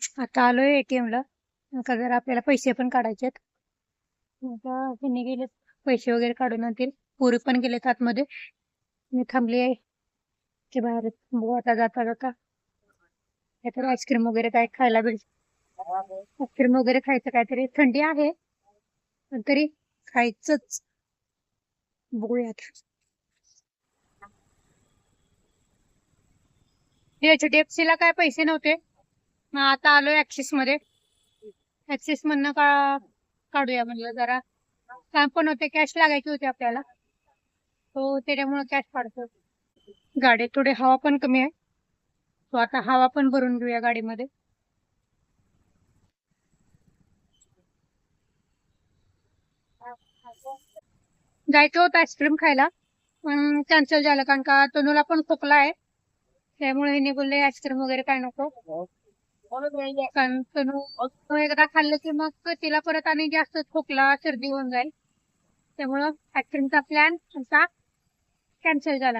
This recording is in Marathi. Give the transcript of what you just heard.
आता आलोय ATM ला. आता जरा आपल्याला पैसे पण काढायचे आहेत. आता त्यांनी गेले पैसे वगैरे काढून आणतील. पोरी पण गेलेत आतमध्ये. मी थांबली आहे की बाहेर. बघू आता जाता जाता काहीतरी आईस्क्रीम वगैरे काय खायला भेटेल. आईस्क्रीम वगैरे खायचं काहीतरी. थंडी आहे पण तरी खायचंच. बघूयात. HDFC ला काय पैसे नव्हते. मग आता आलोय ऍक्सिस मध्ये. ऍक्सिस मधनं काढूया म्हणलं जरा. काम पण होते, कॅश लागायची होती आपल्याला. तो त्याच्यामुळे कॅश काढतो. गाडीत थोडी हवा पण कमी आहे. तो आता हवा पण भरून घेऊया गाडीमध्ये. जायचं होतं आईस्क्रीम खायला पण कॅन्सल झालं कारण का तनूला पण खोकला आहे. त्यामुळे हिने बोलले आईस्क्रीम वगैरे काय नको. कारण तनू एकदा खाल्लं की मग तिला परत आणि जास्त खोकला सर्दी होऊन जाईल. त्यामुळं आईस्क्रीमचा प्लॅन आमचा कॅन्सल झाला.